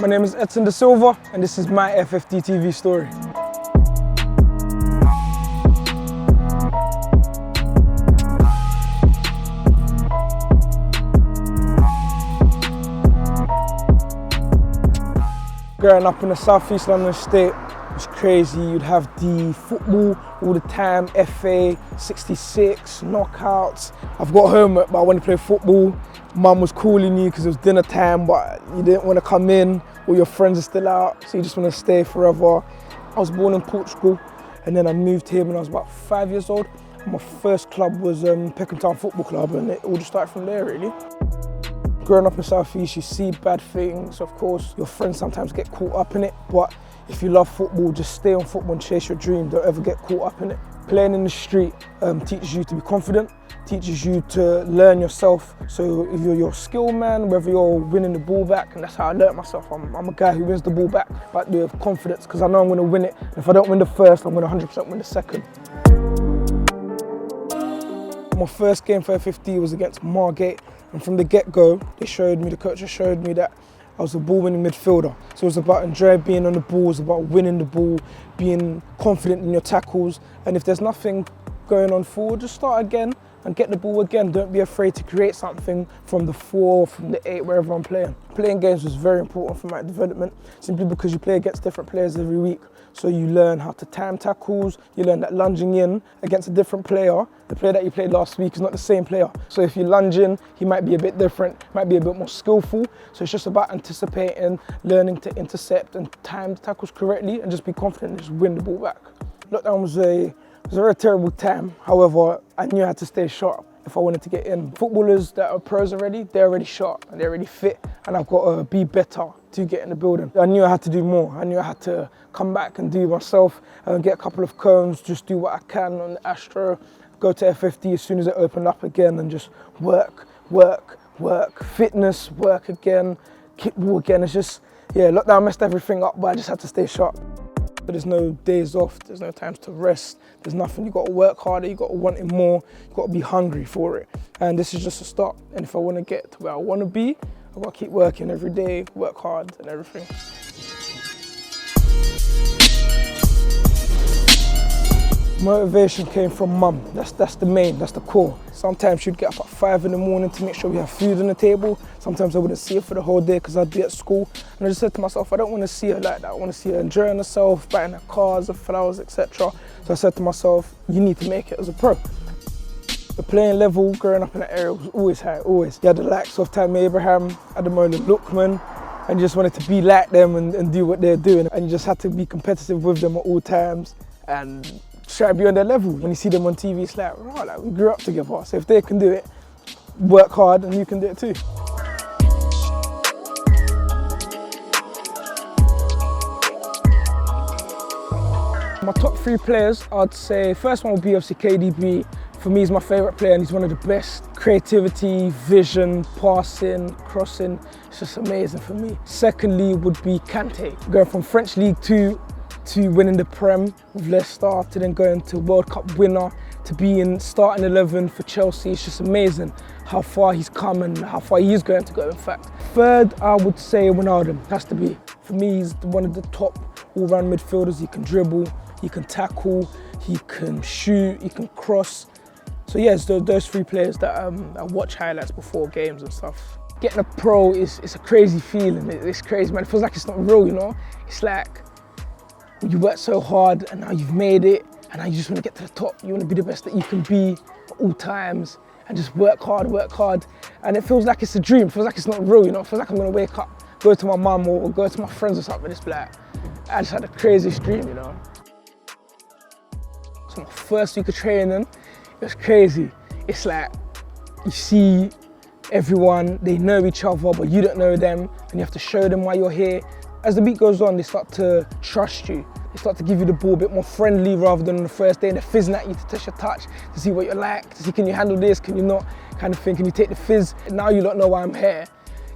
My name is Edson Da Silva and this is my FFD TV story. Growing up in the southeast London estate, it was crazy. You'd have the football all the time, FA, 66, knockouts. I've got homework, but I want to play football. Mum was calling you because it was dinner time, but you didn't want to come in. All your friends are still out, so you just want to stay forever. I was born in Portugal, and then I moved here when I was about 5 years old. My first club was Peckham Town Football Club, and it all just started from there, really. Growing up in South East, you see bad things. Of course, your friends sometimes get caught up in it, but if you love football, just stay on football and chase your dream. Don't ever get caught up in it. Playing in the street teaches you to be confident, teaches you to learn yourself. So if you're your skill man, whether you're winning the ball back, and that's how I learned myself. I'm a guy who wins the ball back, but with confidence, because I know I'm going to win it. And if I don't win the first, I'm going to 100% win the second. My first game for FFD was against Margate, and from the get-go, the coaches showed me that I was a ball-winning midfielder. So it was about enjoying being on the ball, it was about winning the ball, being confident in your tackles, and if there's nothing going on forward, just start again and get the ball again. Don't be afraid to create something from the 4, from the 8, wherever I'm playing. Playing games was very important for my development, simply because you play against different players every week. So you learn how to time tackles, you learn that lunging in against a different player, the player that you played last week is not the same player. So if you lunge in, he might be a bit different, might be a bit more skillful. So it's just about anticipating, learning to intercept and time the tackles correctly and just be confident and just win the ball back. Lockdown was a very terrible time. However, I knew I had to stay sharp if I wanted to get in. Footballers that are pros already, they're already sharp and they're already fit, and I've got to be better to get in the building. I knew I had to do more. I knew I had to come back and do myself, get a couple of cones, just do what I can on the Astro, go to FFD as soon as it opened up again and just work, fitness, work again, kickball again. It's just, yeah, lockdown messed everything up, but I just had to stay sharp. But there's no days off, there's no times to rest, there's nothing. You got to work harder, you got to want it more, you got to be hungry for it. And this is just a start. And if I want to get to where I want to be, I've got to keep working every day, work hard and everything. Motivation came from mum. That's the main, that's the core. Sometimes she'd get up at 5 in the morning to make sure we have food on the table. Sometimes I wouldn't see her for the whole day because I'd be at school. And I just said to myself, I don't want to see her like that. I want to see her enjoying herself, buying her cars, her flowers, etc. So I said to myself, you need to make it as a pro. The playing level growing up in that area was always high, always. You had the likes of Tammy Abraham, Ademola Lookman, and you just wanted to be like them and do what they're doing. And you just had to be competitive with them at all times and try to be on their level. When you see them on TV, it's like, right, like, we grew up together. So if they can do it, work hard and you can do it too. My top 3 players, I'd say first one would be obviously KDB. For me, he's my favourite player and he's one of the best. Creativity, vision, passing, crossing, it's just amazing for me. Secondly would be Kante. Going from French League 2 to winning the Prem with Leicester, to then going to World Cup winner, to being starting 11 for Chelsea. It's just amazing how far he's come and how far he is going to go, in fact. Third, I would say Wijnaldum, has to be. For me, he's one of the top all-round midfielders. He can dribble, he can tackle, he can shoot, he can cross. So yes, those 3 players that I watch highlights before games and stuff. Getting a pro is a crazy feeling. It's crazy, man. It feels like it's not real, you know? It's like, you work so hard and now you've made it and now you just want to get to the top. You want to be the best that you can be at all times and just work hard. And it feels like it's a dream. It feels like it's not real, you know? It feels like I'm going to wake up, go to my mum or go to my friends or something. It's like, I just had the craziest dream, you know? So my first week of training, it was crazy. It's like, you see everyone, they know each other, but you don't know them and you have to show them why you're here. As the week goes on, they start to trust you. They start to give you the ball a bit more friendly rather than on the first day. They're fizzing at you to test your touch, to see what you're like, to see can you handle this, can you not, kind of thing. Can you take the fizz? Now you don't know why I'm here.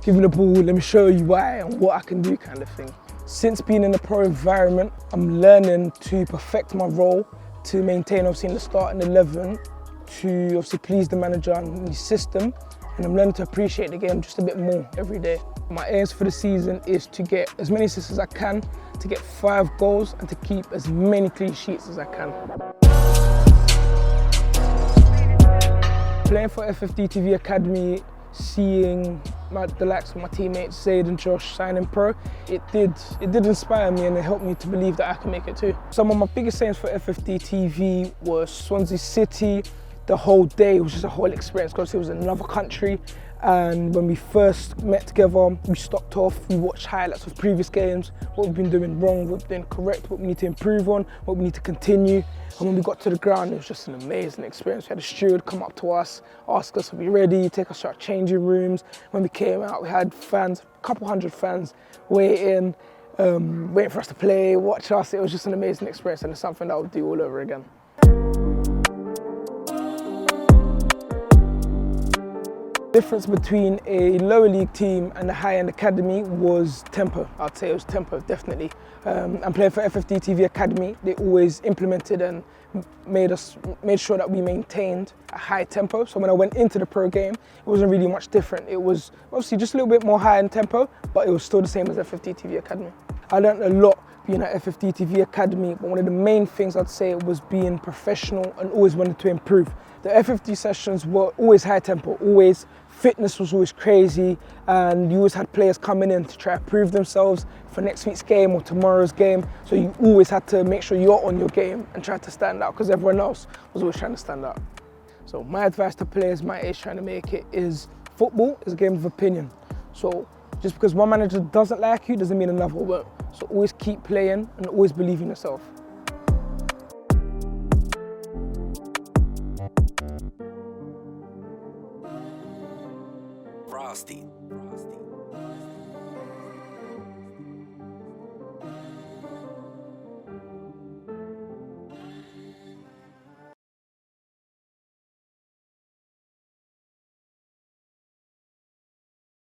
Give me the ball, let me show you why and what I can do, kind of thing. Since being in the pro environment, I'm learning to perfect my role, to maintain obviously in the starting 11, to obviously please the manager and the system, and I'm learning to appreciate the game just a bit more every day. My aims for the season is to get as many assists as I can, to get 5 goals and to keep as many clean sheets as I can. Playing for FFD TV Academy, seeing the likes of my teammates Zaid and Josh signing pro, it did inspire me, and it helped me to believe that I can make it too. Some of my biggest aims for FFD TV was Swansea City. The whole day was just a whole experience because it was in another country, and when we first met together, we stopped off, we watched highlights of previous games, what we've been doing wrong, what we've been correct, what we need to improve on, what we need to continue. And when we got to the ground, it was just an amazing experience. We had a steward come up to us, ask us, are we ready, take us to our changing rooms. When we came out, we had fans, a couple hundred fans waiting for us to play, watch us. It was just an amazing experience, and it's something that I would do all over again. The difference between a lower league team and a high-end academy was tempo. I'd say it was tempo, definitely. I'm playing for FFD TV Academy. They always implemented and made sure that we maintained a high tempo. So when I went into the pro game, it wasn't really much different. It was obviously just a little bit more high in tempo, but it was still the same as FFD TV Academy. I learned a lot being at FFD TV Academy, but one of the main things I'd say was being professional and always wanted to improve. The FFD sessions were always high tempo, always. Fitness was always crazy, and you always had players coming in to try to prove themselves for next week's game or tomorrow's game. So you always had to make sure you're on your game and try to stand out, because everyone else was always trying to stand out. So my advice to players my age trying to make it is, football is a game of opinion. So just because one manager doesn't like you doesn't mean another won't. So always keep playing and always believe in yourself. Frosty.